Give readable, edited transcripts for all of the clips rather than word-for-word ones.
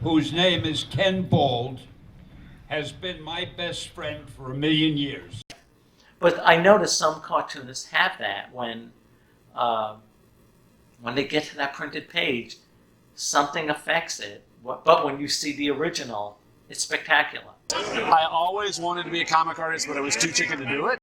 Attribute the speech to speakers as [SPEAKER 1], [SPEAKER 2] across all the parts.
[SPEAKER 1] whose name is Ken Bold, has been my best friend for a million years.
[SPEAKER 2] But I notice some cartoonists have that uh, when they get to that printed page, something affects it. But when you see the original, it's spectacular.
[SPEAKER 3] I always wanted to be a comic artist, but I was too chicken to do it.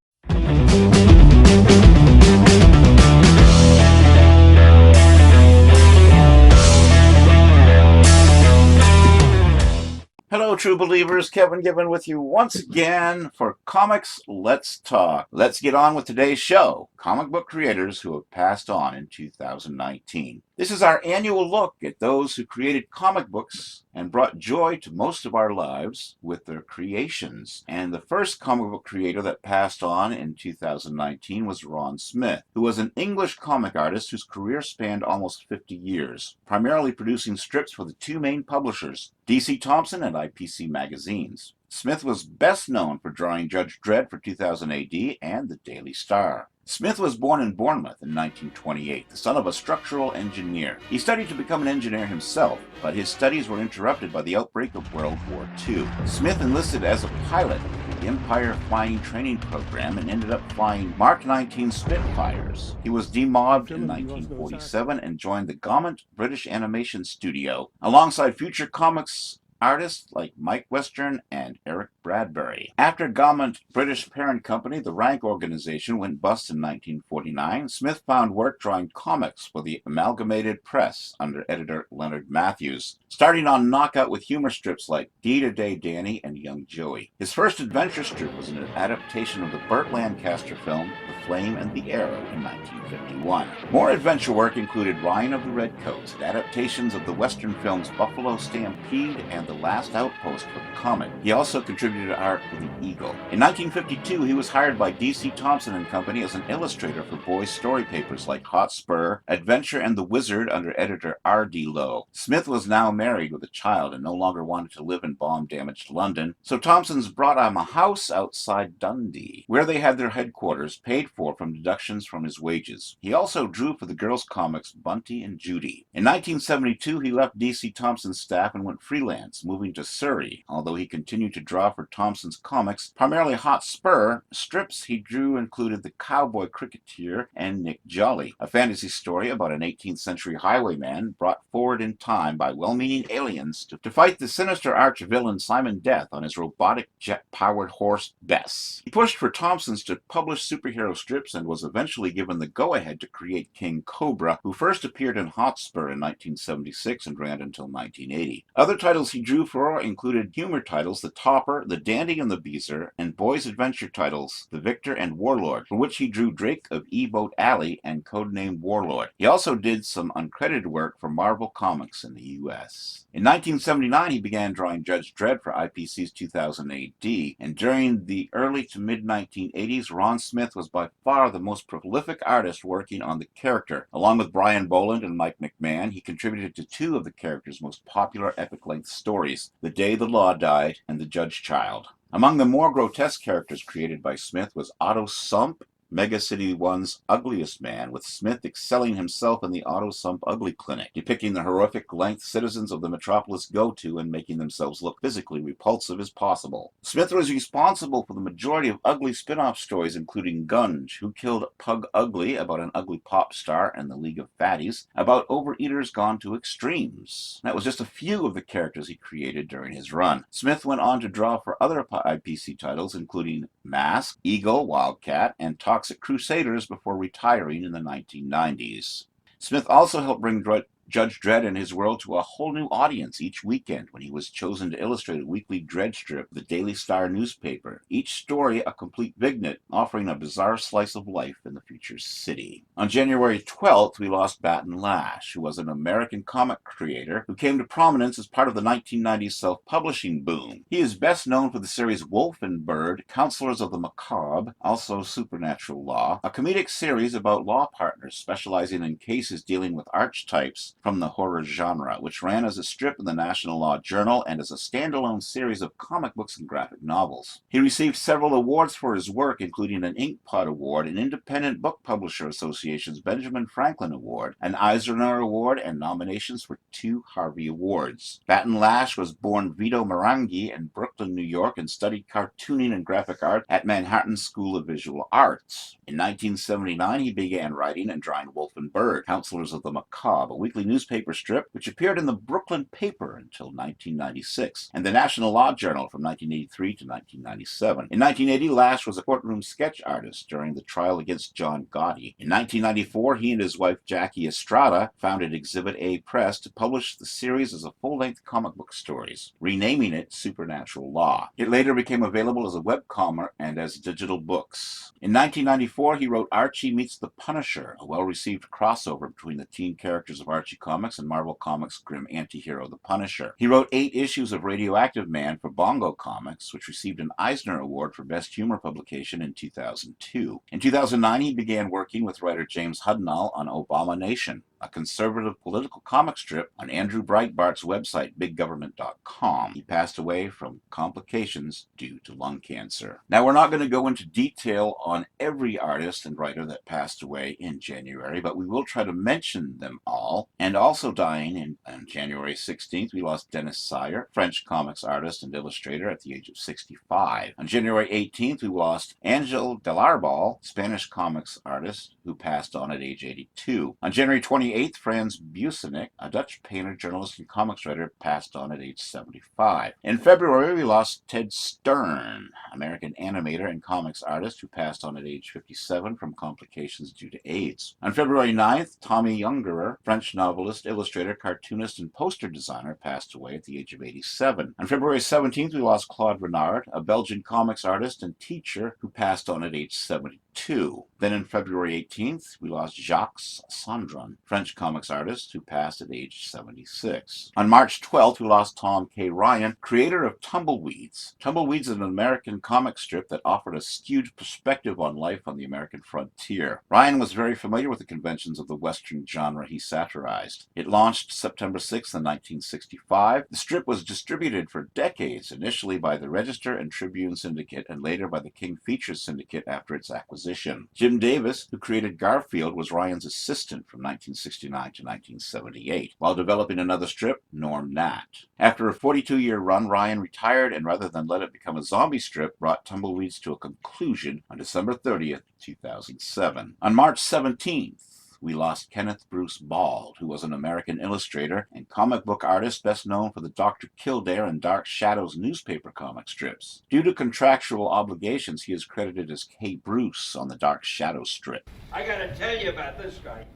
[SPEAKER 4] Hello, true believers. Kevin Gibbon with you once again for Comics Let's Talk. Let's get on with today's show, comic book creators who have passed on in 2019. This is our annual look at those who created comic books and brought joy to most of our lives with their creations. And the first comic book creator that passed on in 2019 was Ron Smith, who was an English comic artist whose career spanned almost 50 years, primarily producing strips for the two main publishers, DC Thomson and IPC Magazines. Smith was best known for drawing Judge Dredd for 2000 AD and the Daily Star. Smith was born in Bournemouth in 1928, the son of a structural engineer. He studied to become an engineer himself, but his studies were interrupted by the outbreak of World War II. Smith enlisted as a pilot in the Empire Flying Training Program and ended up flying Mark 19 Spitfires. He was demobbed in 1947 and joined the Gaumont British Animation Studio, alongside future comics artists like Mike Western and Eric Bradbury. After Gaumont British parent company, the Rank organization, went bust in 1949, Smith found work drawing comics for the Amalgamated Press under editor Leonard Matthews, starting on Knockout with humor strips like Day-to-Day Danny and Young Joey. His first adventure strip was an adaptation of the Burt Lancaster film The Flame and the Arrow in 1951. More adventure work included Ryan of the Redcoats, and adaptations of the Western films Buffalo Stampede and The Last Outpost for the comic. He also contributed art for the Eagle. In 1952, he was hired by DC Thomson and Company as an illustrator for boys' story papers like Hot Spur, Adventure, and The Wizard under editor R.D. Lowe. Smith was now married with a child and no longer wanted to live in bomb-damaged London, so Thomson's brought him a house outside Dundee, where they had their headquarters, paid for from deductions from his wages. He also drew for the girls' comics Bunty and Judy. In 1972, he left DC Thomson's staff and went freelance, moving to Surrey, although he continued to draw for Thomson's comics, primarily Hot Spur. Strips he drew included The Cowboy Cricketer and Nick Jolly, a fantasy story about an 18th century highwayman brought forward in time by well-meaning aliens to fight the sinister arch-villain Simon Death on his robotic jet-powered horse Bess. He pushed for Thomson's to publish superhero strips and was eventually given the go-ahead to create King Cobra, who first appeared in Hot Spur in 1976 and ran until 1980. Other titles he drew for included humor titles The Topper, The Dandy and the Beezer, and boys' adventure titles The Victor and Warlord, for which he drew Drake of E-Boat Alley and codenamed Warlord. He also did some uncredited work for Marvel Comics in the U.S. In 1979, he began drawing Judge Dredd for IPC's 2000 AD, and during the early to mid-1980s, Ron Smith was by far the most prolific artist working on the character. Along with Brian Boland and Mike McMahon, he contributed to two of the character's most popular epic-length stories, The Day the Law Died and The Judge Child. Among the more grotesque characters created by Smith was Otto Sump, Mega City 1's ugliest man, with Smith excelling himself in the Otto Sump Ugly Clinic, depicting the horrific lengths citizens of the metropolis go to and making themselves look physically repulsive as possible. Smith was responsible for the majority of Ugly spin-off stories, including Gunge, Who Killed Pug Ugly, about an ugly pop star and the League of Fatties, about overeaters gone to extremes. That was just a few of the characters he created during his run. Smith went on to draw for other IPC titles, including Mask, Eagle, Wildcat, and Toxic Crusaders before retiring in the 1990s. Smith also helped bring Judge Dredd and his world to a whole new audience each weekend when he was chosen to illustrate a weekly Dredd strip for the Daily Star newspaper, each story a complete vignette offering a bizarre slice of life in the future city. On January 12th, we lost Batton Lash, who was an American comic creator who came to prominence as part of the 1990s self-publishing boom. He is best known for the series Wolf and Bird, Counselors of the Macabre, also Supernatural Law, a comedic series about law partners specializing in cases dealing with archetypes from the horror genre, which ran as a strip in the National Law Journal and as a standalone series of comic books and graphic novels. He received several awards for his work, including an Inkpot Award, an Independent Book Publisher Association's Benjamin Franklin Award, an Eisner Award, and nominations for 2 Harvey Awards. Batton Lash was born Vito Maranghi in Brooklyn, New York, and studied cartooning and graphic art at Manhattan School of Visual Arts. In 1979, he began writing and drawing Wolf and Bird, Counselors of the Macabre, a weekly newspaper strip which appeared in the Brooklyn Paper until 1996, and the National Law Journal from 1983 to 1997. In 1980, Lash was a courtroom sketch artist during the trial against John Gotti. In 1994, he and his wife Jackie Estrada founded Exhibit A Press to publish the series as a full-length comic book stories, renaming it Supernatural Law. It later became available as a webcomic and as digital books. In 1994, he wrote Archie Meets the Punisher, a well-received crossover between the teen characters of Archie Comics and Marvel Comics' grim anti-hero The Punisher. He wrote 8 issues of Radioactive Man for Bongo Comics, which received an Eisner Award for Best Humor publication in 2002. In 2009, he began working with writer James Hudnall on Obama Nation, a conservative political comic strip on Andrew Breitbart's website, biggovernment.com. He passed away from complications due to lung cancer. Now, we're not going to go into detail on every artist and writer that passed away in January, but we will try to mention them all. And also dying on January 16th, we lost Dennis Sire, French comics artist and illustrator at the age of 65. On January 18th, we lost Angel Delarbal, Spanish comics artist, who passed on at age 82. On January 28th, Frans Busenik, a Dutch painter, journalist, and comics writer, passed on at age 75. In February, we lost Ted Stern, American animator and comics artist, who passed on at age 57 from complications due to AIDS. On February 9th, Tommy Ungerer, French novelist, illustrator, cartoonist, and poster designer, passed away at the age of 87. On February 17th, we lost Claude Renard, a Belgian comics artist and teacher, who passed on at age 72. Then on February 18th, we lost Jacques Sandron, French comics artist, who passed at age 76. On March 12th, we lost Tom K. Ryan, creator of Tumbleweeds. Tumbleweeds is an American comic strip that offered a skewed perspective on life on the American frontier. Ryan was very familiar with the conventions of the Western genre he satirized. It launched September 6th in 1965. The strip was distributed for decades, initially by the Register and Tribune Syndicate, and later by the King Features Syndicate after its acquisition. Jim Davis, who created Garfield, was Ryan's assistant from 1969 to 1978, while developing another strip, Norm Nat. After a 42-year run, Ryan retired, and rather than let it become a zombie strip, brought Tumbleweeds to a conclusion on December 30th, 2007. On March 17th, we lost Kenneth Bruce Bald, who was an American illustrator and comic book artist best known for the Dr. Kildare and Dark Shadows newspaper comic strips. Due to contractual obligations, he is credited as K. Bruce on the Dark Shadows strip.
[SPEAKER 1] I gotta tell you about this guy.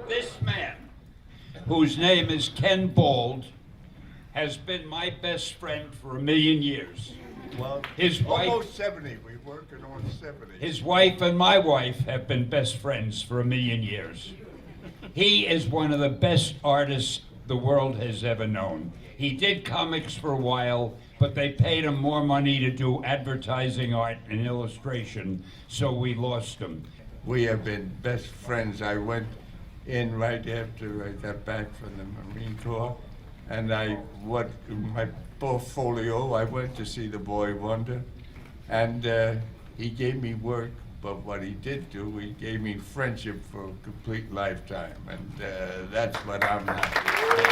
[SPEAKER 1] This man, whose name is Ken Bald, has been my best friend for 1,000,000 years.
[SPEAKER 5] Well,
[SPEAKER 1] His wife,
[SPEAKER 5] almost 70. We're working on 70.
[SPEAKER 1] his wife and my wife have been best friends for 1,000,000 years. He is one of the best artists the world has ever known. He did comics for a while, but they paid him more money to do advertising art and illustration, so we lost him.
[SPEAKER 5] We have been best friends. I went in right after I got back from the Marine Corps, and my portfolio, I went to see the Boy Wonder, and he gave me work, but what he did do, he gave me friendship for a complete lifetime, and that's what I'm happy with.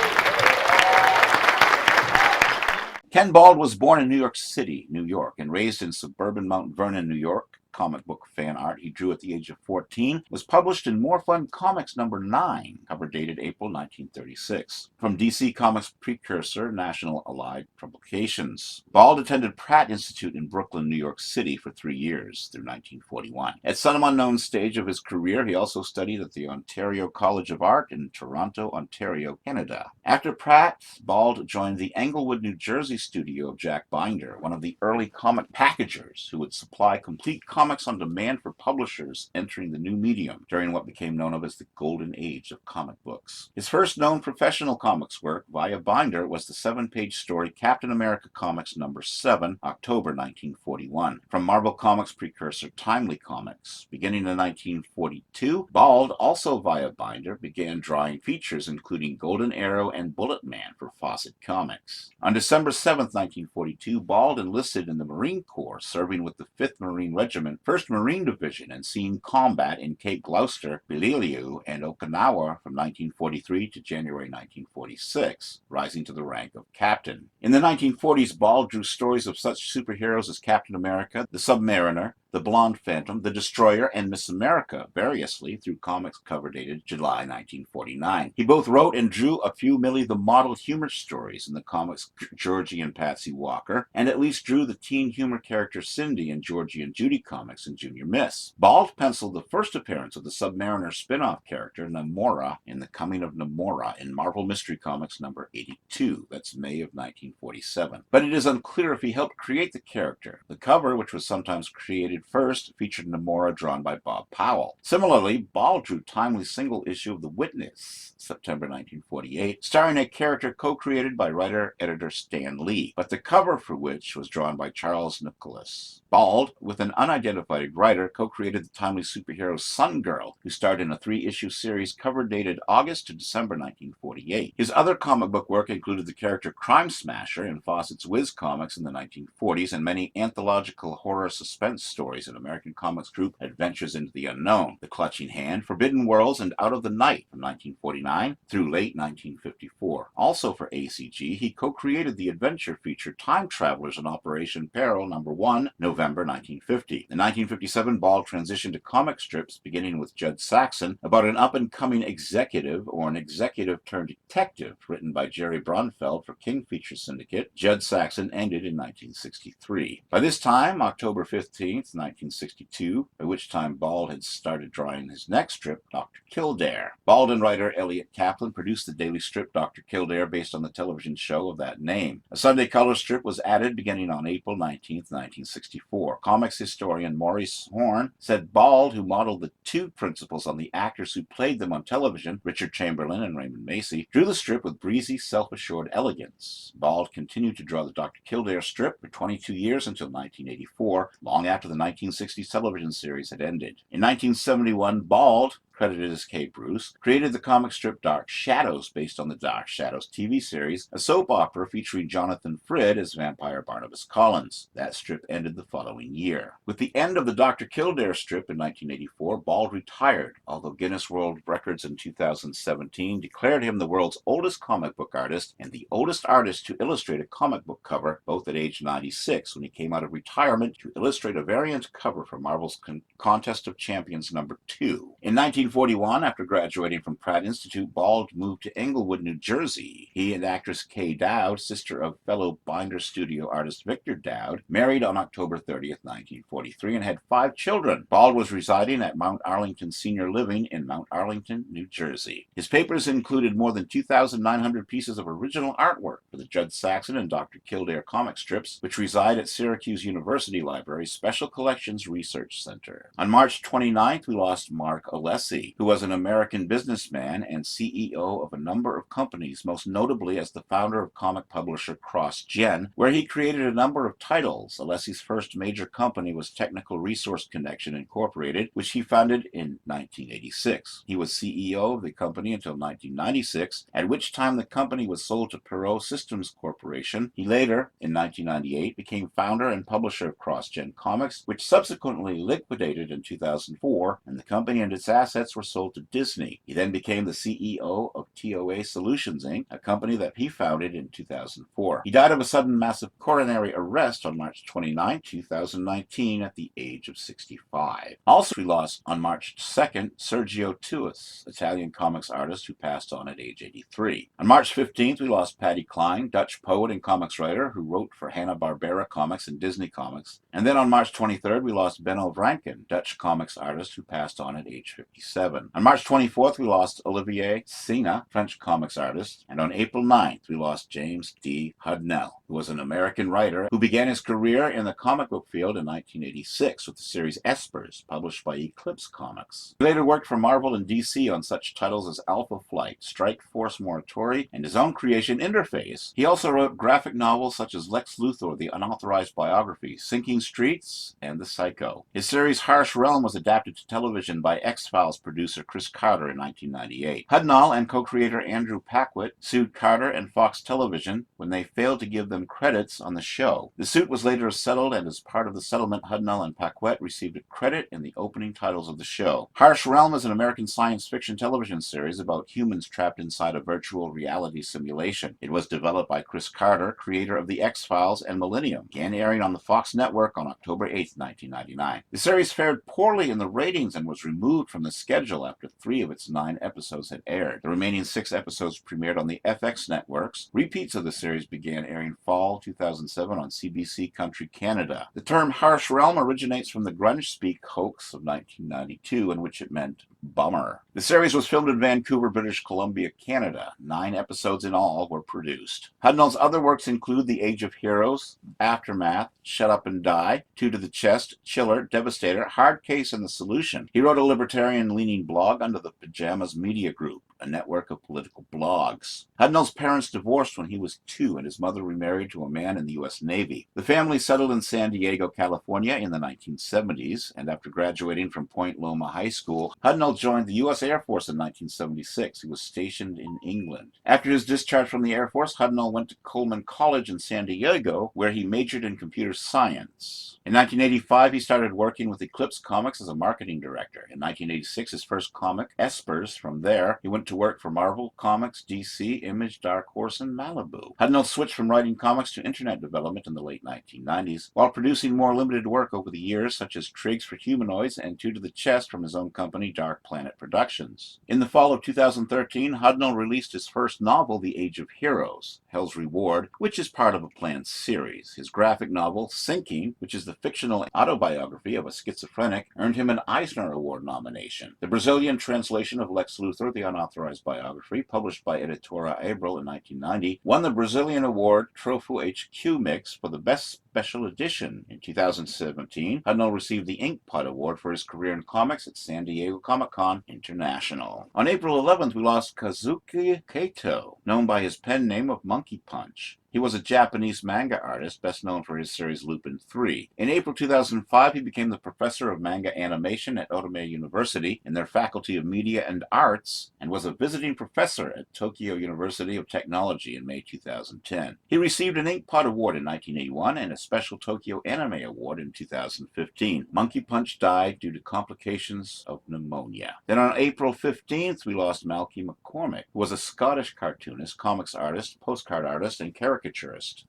[SPEAKER 4] Ken Bald was born in New York City, New York, and raised in suburban Mount Vernon, New York. Comic book fan art he drew at the age of 14 was published in More Fun Comics number 9, cover dated April 1936, from DC Comics precursor National Allied Publications. Bald attended Pratt Institute in Brooklyn, New York City for 3 years, through 1941. At some unknown stage of his career, he also studied at the Ontario College of Art in Toronto, Ontario, Canada. After Pratt, Bald joined the Englewood, New Jersey studio of Jack Binder, one of the early comic packagers who would supply complete comic comics on demand for publishers entering the new medium during what became known of as the Golden Age of comic books. His first known professional comics work via binder was the 7-page story Captain America Comics number 7, October 1941, from Marvel Comics precursor Timely Comics. Beginning in 1942, Bald, also via binder, began drawing features including Golden Arrow and Bullet Man for Fawcett Comics. On December 7, 1942, Bald enlisted in the Marine Corps, serving with the 5th Marine Regiment, 1st Marine Division, and seeing combat in Cape Gloucester, Beliliu, and Okinawa from 1943 to January 1946, rising to the rank of captain. In the 1940s, Bald drew stories of such superheroes as Captain America, the Submariner, the Blonde Phantom, the Destroyer, and Miss America, variously through comics cover dated July 1949. He both wrote and drew a few Millie the Model humor stories in the comics Georgie and Patsy Walker, and at least drew the teen humor character Cindy in Georgie and Judy comics in Junior Miss. Bald penciled the first appearance of the Submariner spin-off character Namora in The Coming of Namora in Marvel Mystery Comics number 82. That's May of 1947. But it is unclear if he helped create the character. The cover, which was sometimes created first, featured Namora drawn by Bob Powell. Similarly, Bald drew timely single issue of The Witness, September 1948, starring a character co-created by writer-editor Stan Lee, but the cover for which was drawn by Charles Nicholas. Bald, with an unidentified writer, co-created the timely superhero Sun Girl, who starred in a 3-issue series cover dated August to December 1948. His other comic book work included the character Crime Smasher in Fawcett's Whiz Comics in the 1940s and many anthological horror suspense stories in American Comics group Adventures into the Unknown, The Clutching Hand, Forbidden Worlds, and Out of the Night from 1949 through late 1954. Also for ACG, he co-created the adventure feature Time Travelers in Operation Peril number 1, November 1950. In 1957, Bald transitioned to comic strips, beginning with Judd Saxon, about an up-and-coming executive or an executive-turned-detective, written by Jerry Bronfeld for King Feature Syndicate. Judd Saxon ended in 1963. By this time, October 15th, 1962, by which time Bald had started drawing his next strip, Dr. Kildare. Bald and writer Elliot Kaplan produced the daily strip Dr. Kildare based on the television show of that name. A Sunday color strip was added beginning on April 19th, 1964. Comics historian Maurice Horn said Bald, who modeled the two principles on the actors who played them on television, Richard Chamberlain and Raymond Macy, drew the strip with breezy, self-assured elegance. Bald continued to draw the Dr. Kildare strip for 22 years until 1984, long after the 1960s television series had ended. In 1971, Bald, credited as K. Bruce, created the comic strip Dark Shadows based on the Dark Shadows TV series, a soap opera featuring Jonathan Frid as vampire Barnabas Collins. That strip ended the following year. With the end of the Dr. Kildare strip in 1984, Bald retired, although Guinness World Records in 2017 declared him the world's oldest comic book artist and the oldest artist to illustrate a comic book cover, both at age 96 when he came out of retirement to illustrate a variant cover for Marvel's Contest of Champions number 2. In 1941, after graduating from Pratt Institute, Bald moved to Englewood, New Jersey. He and actress Kay Dowd, sister of fellow binder studio artist Victor Dowd, married on October 30th, 1943, and had 5 children. Bald was residing at Mount Arlington Senior Living in Mount Arlington, New Jersey. His papers included more than 2,900 pieces of original artwork for the Judd Saxon and Dr. Kildare comic strips, which reside at Syracuse University Library's Special Collections Research Center. On March 29th, we lost Mark Alessi, who was an American businessman and CEO of a number of companies, most notably as the founder of comic publisher CrossGen, where he created a number of titles. Alessi's first major company was Technical Resource Connection Incorporated, which he founded in 1986. He was CEO of the company until 1996, at which time the company was sold to Perot Systems Corporation. He later, in 1998, became founder and publisher of CrossGen Comics, which subsequently liquidated in 2004, and the company and its assets were sold to Disney. He then became the CEO of TOA Solutions, Inc., a company that he founded in 2004. He died of a sudden massive coronary arrest on March 29, 2019, at the age of 65. Also, we lost on March 2nd Sergio Tuas, Italian comics artist who passed on at age 83. On March 15th, we lost Patty Klein, Dutch poet and comics writer who wrote for Hanna-Barbera Comics and Disney Comics. And then on March 23rd, we lost Benno Vranken, Dutch comics artist who passed on at age 57. On March 24th, we lost Olivier Sena, French comics artist. And on April 9th, we lost James D. Hudnell, who was an American writer who began his career in the comic book field in 1986 with the series Espers, published by Eclipse Comics. He later worked for Marvel and DC on such titles as Alpha Flight, Strike Force Moratori, and his own creation Interface. He also wrote graphic novels such as Lex Luthor, the unauthorized biography, Sinking Streets, and The Psycho. His series Harsh Realm was adapted to television by X-Files producer Chris Carter in 1998. Hudnall and co-creator Andrew Paquette sued Carter and Fox Television when they failed to give them credits on the show. The suit was later settled, and as part of the settlement, Hudnall and Paquette received a credit in the opening titles of the show. Harsh Realm is an American science fiction television series about humans trapped inside a virtual reality simulation. It was developed by Chris Carter, creator of The X-Files and Millennium, began airing on the Fox network on October 8, 1999. The series fared poorly in the ratings and was removed from the schedule after 3 of its 9 episodes had aired. The remaining 6 episodes premiered on the FX networks. Repeats of the series began airing fall 2007 on CBC Country Canada. The term Harsh Realm originates from the grunge-speak hoax of 1992, in which it meant bummer. The series was filmed in Vancouver, British Columbia, Canada. 9 episodes in all were produced. Hudnall's other works include The Age of Heroes, Aftermath, Shut Up and Die, Two to the Chest, Chiller, Devastator, Hard Case, and The Solution. He wrote a libertarian-leaning blog under the Pajamas Media Group, a network of political blogs. Hudnall's parents divorced when he was 2, and his mother remarried to a man in the U.S. Navy. The family settled in San Diego, California in the 1970s, and after graduating from Point Loma High School, Hudnall joined the U.S. Air Force in 1976. He was stationed in England. After his discharge from the Air Force, Hudnall went to Coleman College in San Diego, where he majored in computer science. In 1985, he started working with Eclipse Comics as a marketing director. In 1986, his first comic, Espers. From there, he went to work for Marvel Comics, DC, Image, Dark Horse, and Malibu. Hudnall switched from writing comics to internet development in the late 1990s, while producing more limited work over the years, such as Triggs for Humanoids and Two to the Chest from his own company, Dark Planet Productions. In the fall of 2013, Hudnall released his first novel, The Age of Heroes, Hell's Reward, which is part of a planned series. His graphic novel, Sinking, which is the fictional autobiography of a schizophrenic, earned him an Eisner Award nomination. The Brazilian translation of Lex Luthor, the unauthorized biography, published by Editora Abril in 1990, won the Brazilian award Trofeo HQ Mix for the best special edition. In 2017, Hudnall received the Inkpot Award for his career in comics at San Diego Comic-Con International. On April 11th, we lost Kazuki Kato, known by his pen name of Monkey Punch. He was a Japanese manga artist, best known for his series Lupin 3. In April 2005, he became the professor of manga animation at Otome University in their Faculty of Media and Arts, and was a visiting professor at Tokyo University of Technology in May 2010. He received an Inkpot Award in 1981 and a special Tokyo Anime Award in 2015. Monkey Punch died due to complications of pneumonia. Then on April 15th, we lost Malky McCormick, who was a Scottish cartoonist, comics artist, postcard artist, and caricaturist.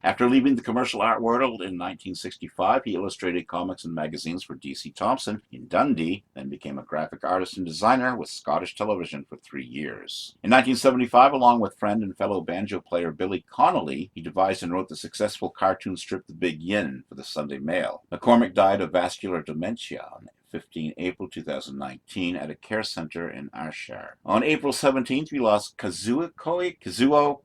[SPEAKER 4] After leaving the commercial art world in 1965, he illustrated comics and magazines for D.C. Thomson in Dundee, then became a graphic artist and designer with Scottish Television for 3 years. In 1975, along with friend and fellow banjo player Billy Connolly, he devised and wrote the successful cartoon strip The Big Yin for the Sunday Mail. McCormick died of vascular dementia on 15 April 2019 at a care center in Ayrshire. On April 17th, we lost Kazuo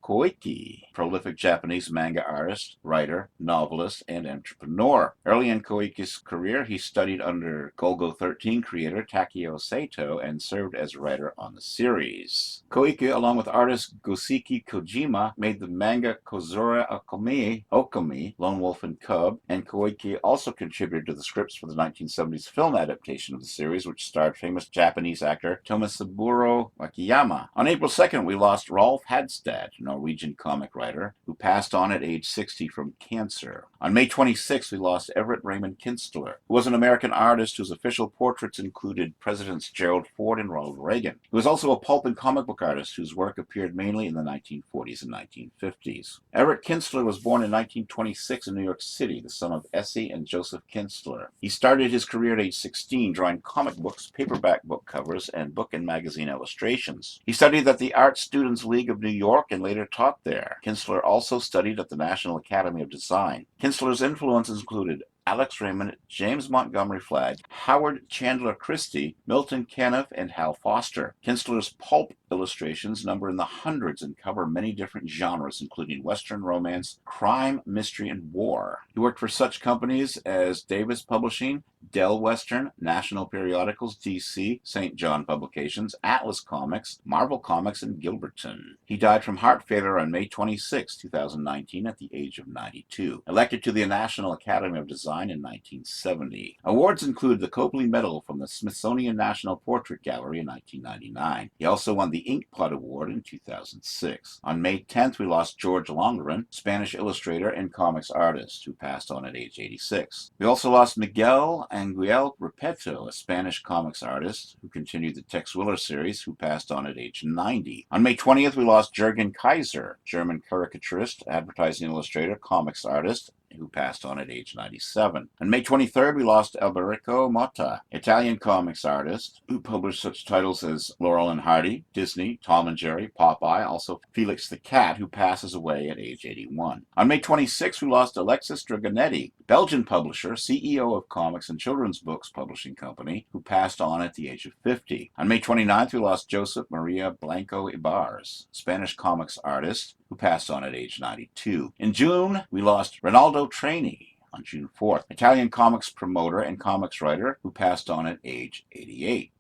[SPEAKER 4] Koike, prolific Japanese manga artist, writer, novelist, and entrepreneur. Early in Koike's career, he studied under Golgo 13 creator Takeo Sato and served as writer on the series. Koike, along with artist Goseki Kojima, made the manga Kozora Okami, Lone Wolf and Cub, and Koike also contributed to the scripts for the 1970s film adaptation of the series, which starred famous Japanese actor Tomisaburo Wakiyama. On April 2nd, we lost Rolf Hadstad, a Norwegian comic writer, who passed on at age 60 from cancer. On May 26th, we lost Everett Raymond Kinstler, who was an American artist whose official portraits included Presidents Gerald Ford and Ronald Reagan. He was also a pulp and comic book artist whose work appeared mainly in the 1940s and 1950s. Everett Kinstler was born in 1926 in New York City, the son of Essie and Joseph Kinstler. He started his career at age 16 drawing comic books, paperback book covers, and book and magazine illustrations. He studied at the Art Students League of New York and later taught there. Kinstler also studied at the National Academy of Design. Kinstler's influences included Alex Raymond, James Montgomery Flagg, Howard Chandler Christie, Milton Caniff, and Hal Foster. Kinsler's pulp illustrations number in the hundreds and cover many different genres, including Western romance, crime, mystery, and war. He worked for such companies as Davis Publishing, Dell Western, National Periodicals, DC, St. John Publications, Atlas Comics, Marvel Comics, and Gilberton. He died from heart failure on May 26, 2019, at the age of 92. Elected to the National Academy of Design in 1970. Awards include the Copley Medal from the Smithsonian National Portrait Gallery in 1999. He also won the Inkpot Award in 2006. On May 10th, we lost George Longeron, Spanish illustrator and comics artist, who passed on at age 86. We also lost Miguel Anguel Repeto, a Spanish comics artist who continued the Tex Willer series, who passed on at age 90. On May 20th, we lost Jürgen Kaiser, German caricaturist, advertising illustrator, comics artist, who passed on at age 97. On May 23rd, we lost Alberico Motta, Italian comics artist, who published such titles as Laurel and Hardy, Disney, Tom and Jerry, Popeye, also Felix the Cat, who passes away at age 81. On May 26th, we lost Alexis Dragonetti, Belgian publisher, CEO of Comics and Children's Books Publishing Company, who passed on at the age of 50. On May 29th, we lost Joseph Maria Blanco Ibarz, Spanish comics artist, who passed on at age 92. In June, we lost Ronaldo Traini on June 4th, Italian comics promoter and comics writer, who passed on at age 88.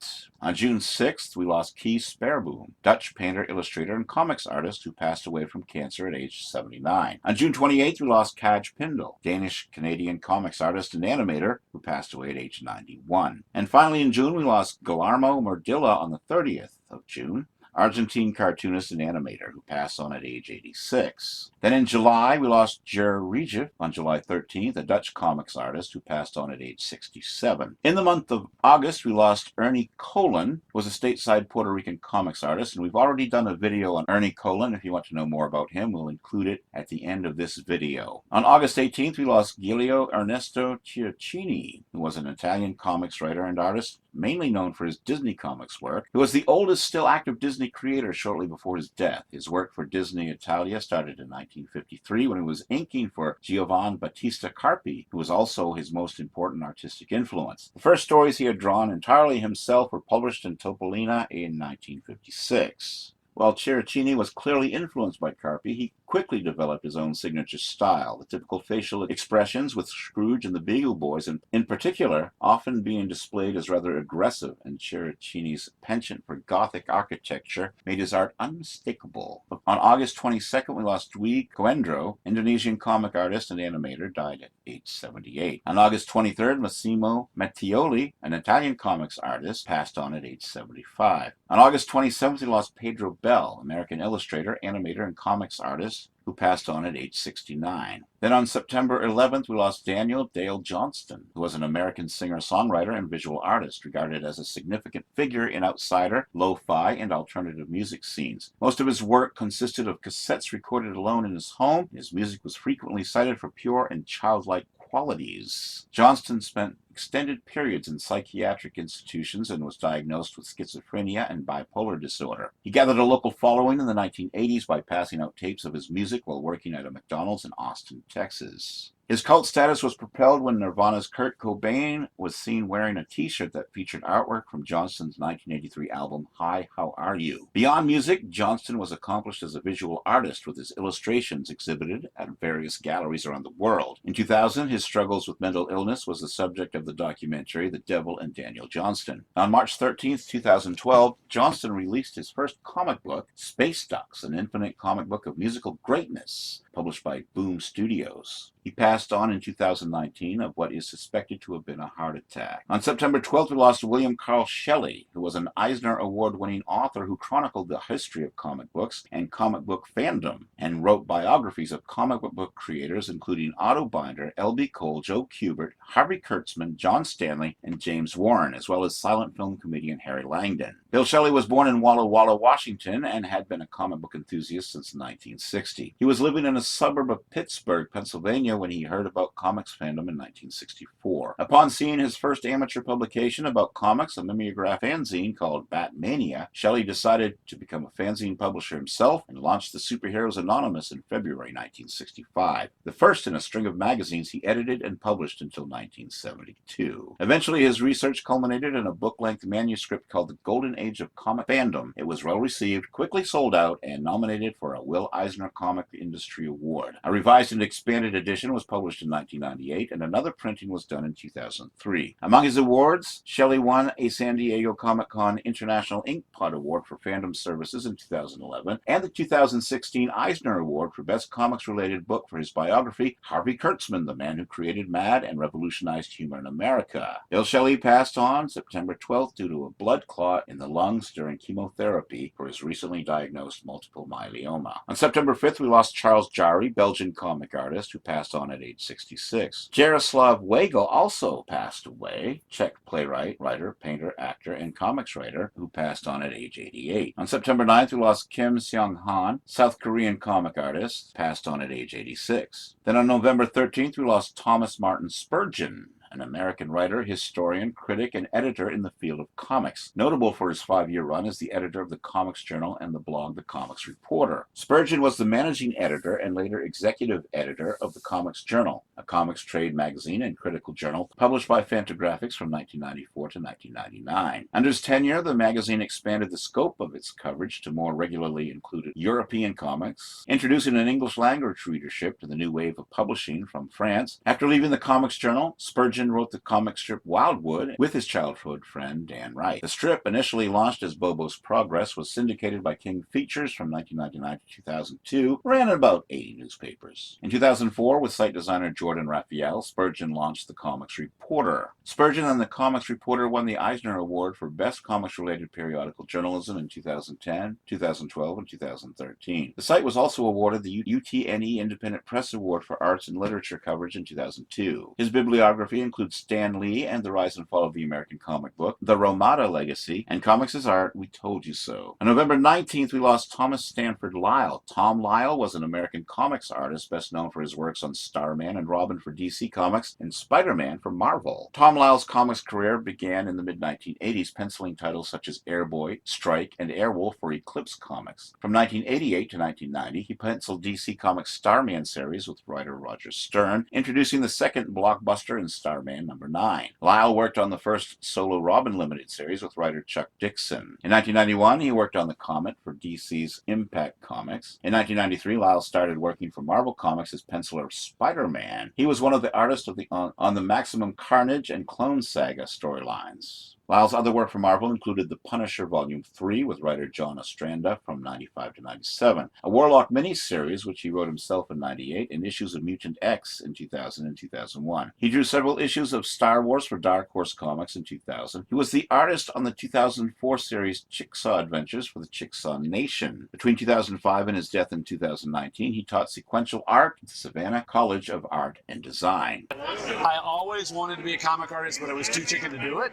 [SPEAKER 4] On June 6th, we lost Kees Sperboom, Dutch painter, illustrator, and comics artist, who passed away from cancer at age 79. On June 28th, we lost Kaj Pindel, Danish-Canadian comics artist and animator, who passed away at age 91. And finally, in June, we lost Guillermo Murdilla on the 30th of June, Argentine cartoonist and animator, who passed on at age 86. Then in July, we lost Ger Regev on July 13th, a Dutch comics artist who passed on at age 67. In the month of August, we lost Ernie Colon, who was a stateside Puerto Rican comics artist, and we've already done a video on Ernie Colon. If you want to know more about him, we'll include it at the end of this video. On August 18th, we lost Giulio Ernesto Ciaccini, who was an Italian comics writer and artist, mainly known for his Disney comics work. He was the oldest still active Disney creator shortly before his death. His work for Disney Italia started in 1953 when he was inking for Giovan Battista Carpi, who was also his most important artistic influence. The first stories he had drawn entirely himself were published in Topolino in 1956. While Ciaccini was clearly influenced by Carpi, he quickly developed his own signature style, the typical facial expressions with Scrooge and the Beagle Boys, and in particular, often being displayed as rather aggressive, and Ciaccini's penchant for Gothic architecture made his art unmistakable. On August 22nd, we lost Dwi Coendro, Indonesian comic artist and animator, died at age 78. On August 23rd, Massimo Mattioli, an Italian comics artist, passed on at age 75. On August 27th, we lost Pedro Bell, American illustrator, animator, and comics artist, who passed on at age 69. Then on September 11th, we lost Daniel Dale Johnston, who was an American singer-songwriter and visual artist, regarded as a significant figure in outsider, lo-fi, and alternative music scenes. Most of his work consisted of cassettes recorded alone in his home. His music was frequently cited for pure and childlike qualities. Johnston spent extended periods in psychiatric institutions and was diagnosed with schizophrenia and bipolar disorder. He gathered a local following in the 1980s by passing out tapes of his music while working at a McDonald's in Austin, Texas. His cult status was propelled when Nirvana's Kurt Cobain was seen wearing a t-shirt that featured artwork from Johnston's 1983 album, Hi, How Are You? Beyond music, Johnston was accomplished as a visual artist, with his illustrations exhibited at various galleries around the world. In 2000, his struggles with mental illness was the subject of the documentary The Devil and Daniel Johnston. On March 13, 2012, Johnston released his first comic book, Space Ducks, an infinite comic book of musical greatness, published by Boom Studios. He passed on in 2019 of what is suspected to have been a heart attack. On September 12th, we lost William Carl Shelley, who was an Eisner Award-winning author who chronicled the history of comic books and comic book fandom, and wrote biographies of comic book creators including Otto Binder, L.B. Cole, Joe Kubert, Harvey Kurtzman, John Stanley, and James Warren, as well as silent film comedian Harry Langdon. Bill Shelley was born in Walla Walla, Washington, and had been a comic book enthusiast since 1960. He was living in a suburb of Pittsburgh, Pennsylvania, when he heard about comics fandom in 1964. Upon seeing his first amateur publication about comics, a mimeograph fanzine called Batmania, Shelley decided to become a fanzine publisher himself and launched the Superheroes Anonymous in February 1965, the first in a string of magazines he edited and published until 1972. Eventually, his research culminated in a book-length manuscript called The Golden Age of Comic Fandom. It was well received, quickly sold out, and nominated for a Will Eisner Comic Industry Award. A revised and expanded edition was published in 1998, and another printing was done in 2003. Among his awards, Shelley won a San Diego Comic-Con International Inkpot Award for Fandom Services in 2011, and the 2016 Eisner Award for Best Comics-Related Book for his biography, Harvey Kurtzman, the man who created MAD and revolutionized humor in America. Bill Shelley passed on September 12th due to a blood clot in the lungs during chemotherapy for his recently diagnosed multiple myeloma. On September 5th, we lost Charles Jarry, Belgian comic artist, who passed on at age 66. Jaroslav Weigel also passed away, Czech playwright, writer, painter, actor, and comics writer, who passed on at age 88. On September 9th, we lost Kim Seong-han, South Korean comic artist, passed on at age 86. Then on November 13th, we lost Thomas Martin Spurgeon, an American writer, historian, critic, and editor in the field of comics, notable for his 5-year run as the editor of the Comics Journal and the blog The Comics Reporter. Spurgeon was the managing editor and later executive editor of the Comics Journal, a comics trade magazine and critical journal published by Fantagraphics from 1994 to 1999. Under his tenure, the magazine expanded the scope of its coverage to more regularly include European comics, introducing an English language readership to the new wave of publishing from France. After leaving the Comics Journal, Spurgeon wrote the comic strip Wildwood with his childhood friend Dan Wright. The strip, initially launched as Bobo's Progress, was syndicated by King Features from 1999 to 2002, ran in about 80 newspapers. In 2004, with site designer Jordan Raphael, Spurgeon launched the Comics Reporter. Spurgeon and the Comics Reporter won the Eisner Award for Best Comics-Related Periodical Journalism in 2010, 2012, and 2013. The site was also awarded the UTNE Independent Press Award for Arts and Literature coverage in 2002. His bibliography includes Stan Lee and the Rise and Fall of the American Comic Book, The Romata Legacy, and Comics as Art, We Told You So. On November 19th, we lost Thomas Stanford Lyle. Tom Lyle was an American comics artist best known for his works on Starman and Robin for DC Comics and Spider-Man for Marvel. Tom Lyle's comics career began in the mid-1980s, penciling titles such as Airboy, Strike, and Airwolf for Eclipse Comics. From 1988 to 1990, he penciled DC Comics Starman series with writer Roger Stern, introducing the second blockbuster in Starman #9. Lyle worked on the first solo Robin limited series with writer Chuck Dixon. In 1991, he worked on the Comet for DC's Impact Comics. In 1993, Lyle started working for Marvel Comics as penciler of Spider-Man. He was one of the artists of on the Maximum Carnage and Clone Saga storylines. Lyle's other work for Marvel included The Punisher Volume 3 with writer John Ostrander from 95 to 97, a Warlock miniseries which he wrote himself in 98, and issues of Mutant X in 2000 and 2001. He drew several issues of Star Wars for Dark Horse Comics in 2000. He was the artist on the 2004 series Chickasaw Adventures for the Chickasaw Nation. Between 2005 and his death in 2019, he taught sequential art at the Savannah College of Art and Design.
[SPEAKER 3] I always wanted to be a comic artist, but I was too chicken to do it,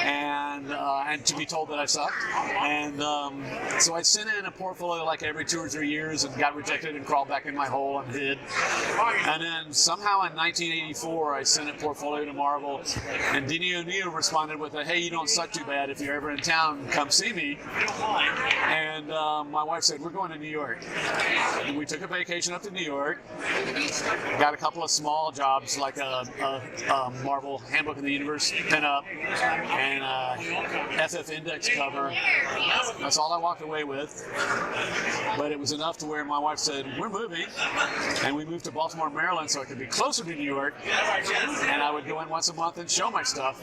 [SPEAKER 3] and to be told that I sucked. And so I sent in a portfolio like every 2 or 3 years and got rejected and crawled back in my hole and hid. And then somehow in 1984, I sent a portfolio to Marvel, and Denny O'Neil responded with a, "Hey, you don't suck too bad. If you're ever in town, come see me." And my wife said, "We're going to New York." And we took a vacation up to New York, got a couple of small jobs like a Marvel Handbook of the Universe pinup and FF Index cover. That's all I walked away with. But it was enough to where my wife said, "We're moving." And we moved to Baltimore, Maryland, so I could be closer to New York. And I would go in once a month and show my stuff.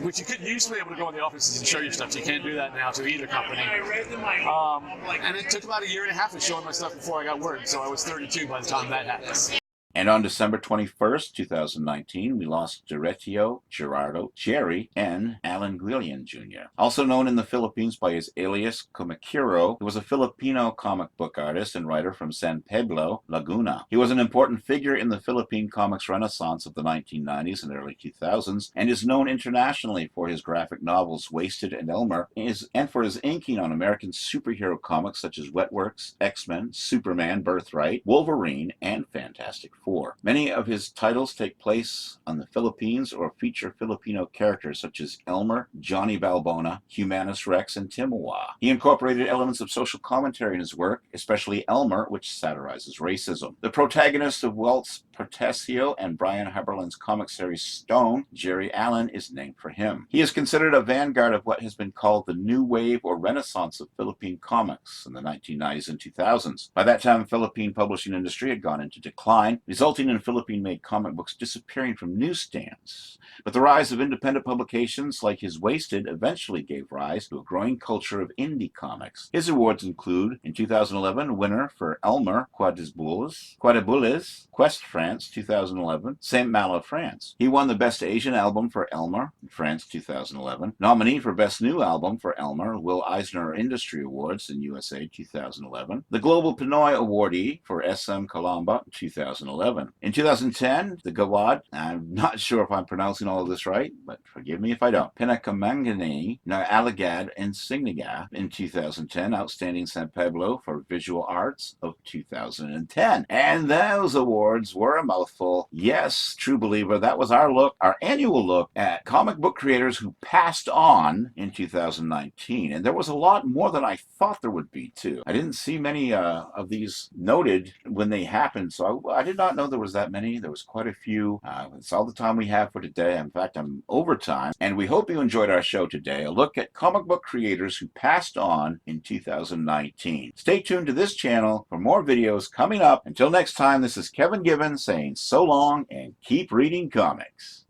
[SPEAKER 3] Which you used to be able to go in the offices and show your stuff. You can't do that now to either company. And it took about 1.5 years of showing my stuff before I got work, so I was 32 by the time that happened.
[SPEAKER 4] And on December 21st, 2019, we lost Diretio Gerardo Jerry and Alan Guillen Jr. Also known in the Philippines by his alias Kumikiro, he was a Filipino comic book artist and writer from San Pedro, Laguna. He was an important figure in the Philippine comics renaissance of the 1990s and early 2000s, and is known internationally for his graphic novels Wasted and Elmer, and for his inking on American superhero comics such as Wetworks, X-Men, Superman, Birthright, Wolverine, and Fantastic Four. Many of his titles take place on the Philippines or feature Filipino characters such as Elmer, Johnny Balbona, Humanus Rex, and Timawa. He incorporated elements of social commentary in his work, especially Elmer, which satirizes racism. The protagonist of Walt's Protesio and Brian Haberlin's comic series Stone, Jerry Allen, is named for him. He is considered a vanguard of what has been called the new wave or renaissance of Philippine comics in the 1990s and 2000s. By that time, the Philippine publishing industry had gone into decline, resulting in Philippine-made comic books disappearing from newsstands. But the rise of independent publications like his Wasted eventually gave rise to a growing culture of indie comics. His awards include, in 2011, winner for Elmer Quadribules, Quest France 2011, Saint Malo France. He won the Best Asian Album for Elmer in France 2011, nominee for Best New Album for Elmer, Will Eisner Industry Awards in USA 2011, the Global Pinoy Awardee for SM Kalamba 2011. In 2010, the Gawad, I'm not sure if I'm pronouncing all of this right, but forgive me if I don't, Pinakamangani na Alagad and Signiga in 2010, Outstanding San Pablo for Visual Arts of 2010. And those awards were a mouthful. Yes, true believer, that was our annual look at comic book creators who passed on in 2019. And there was a lot more than I thought there would be, too. I didn't see many of these noted when they happened, so I did not know there was that many. There was quite a few. It's all the time we have for today. In fact, I'm over time. And we hope you enjoyed our show today, a look at comic book creators who passed on in 2019. Stay tuned to this channel for more videos coming up. Until next time, this is Kevin Gibbons saying so long and keep reading comics.